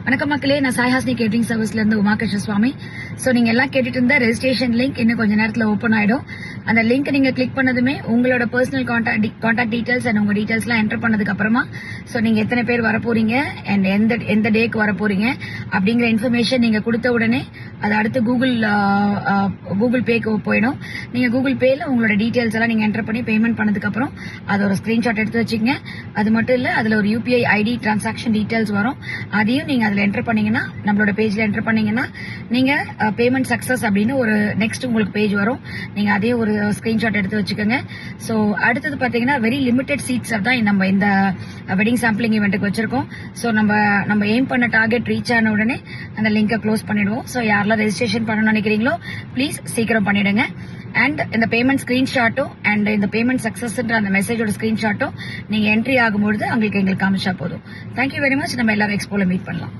வணக்கம் மக்களே, நான் சாய்ஹாஸ்னி கேட்டரிங் சர்வீஸ்ல இருந்து உமாகிருஷ்ண சுவாமி. சோ நீங்க எல்லாம் கேட்டுட்டு இருந்த ரெஜிஸ்ட்ரேஷன் லிங்க் இன்னும் கொஞ்ச நேரத்துல ஓபன் ஆயிடும். அந்த லிங்க் நீங்க கிளிக் பண்ணதுமே உங்களோட பர்சனல் கான்டாக்ட் டீடைல்ஸ் அண்ட் உங்க டீடைல்ஸ் எல்லாம் என்டர் பண்ணதுக்கு அப்புறமா சோ நீங்க எத்தனை பேர் வர போறீங்க அண்ட் எந்த டேக்கு வர போறீங்க அப்படிங்கிற இன்ஃபர்மேஷன் நீங்க கொடுத்த உடனே அது அடுத்து கூகுள் பேக்கு போயிடும். நீங்க கூகுள் பேல உங்களோட டீடைல்ஸ் எல்லாம் நீங்க என்டர் பண்ணி பேமெண்ட் பண்ணதுக்கு அப்புறம் அதை ஒரு ஸ்கிரீன்ஷாட் எடுத்து வச்சுக்கங்க. அது மட்டும் இல்ல, அதுல ஒரு UPI ID டிரான்சாக்ஷன் டீடைல்ஸ் வரும். அதையும் நீங்க அதுல என்டர் பண்ணீங்கன்னா, நம்மளோட பேஜ்ல என்டர் பண்ணீங்கன்னா நீங்க பேமெண்ட் சக்சஸ் அப்படின்னு ஒரு நெக்ஸ்ட் உங்களுக்கு பேஜ் வரும். நீங்க அதே ஒரு ஸ்கிரீன்ஷாட் எடுத்து வச்சுக்கோங்க. சோ அடுத்தது பாத்தீங்கன்னா வெரி லிமிடெட் சீட்ஸ் தான் நம்ம இந்த வெட்டிங் சாம்பிளிங் ஈவெண்ட்டுக்கு வச்சிருக்கோம். சோ நம்ம எய்ம் பண்ண டார்கெட் ரீச் ஆன உடனே அந்த லிங்கை க்ளோஸ் பண்ணிடுவோம். சோ யாரெல்லாம் ரெஜிஸ்ட்ரேஷன் பண்ணணும்னு நினைக்கிறீங்களோ ப்ளீஸ் சீக்கிரம் பண்ணிடுங்க. அண்ட் இந்த பேமெண்ட் ஸ்கிரீன்ஷாட்டும் அண்ட் இந்த பேமெண்ட் சக்சஸ்ன்ற அந்த மெசேஜோட ஸ்கிரீன்ஷாட்டும் நீங்க என்ட்ரி ஆகும்போது எங்களுக்கு காமிச்சா போதும். Thank you very much. நம்ம எல்லாரும் எக்ஸ்போல மீட் பண்ணலாம்.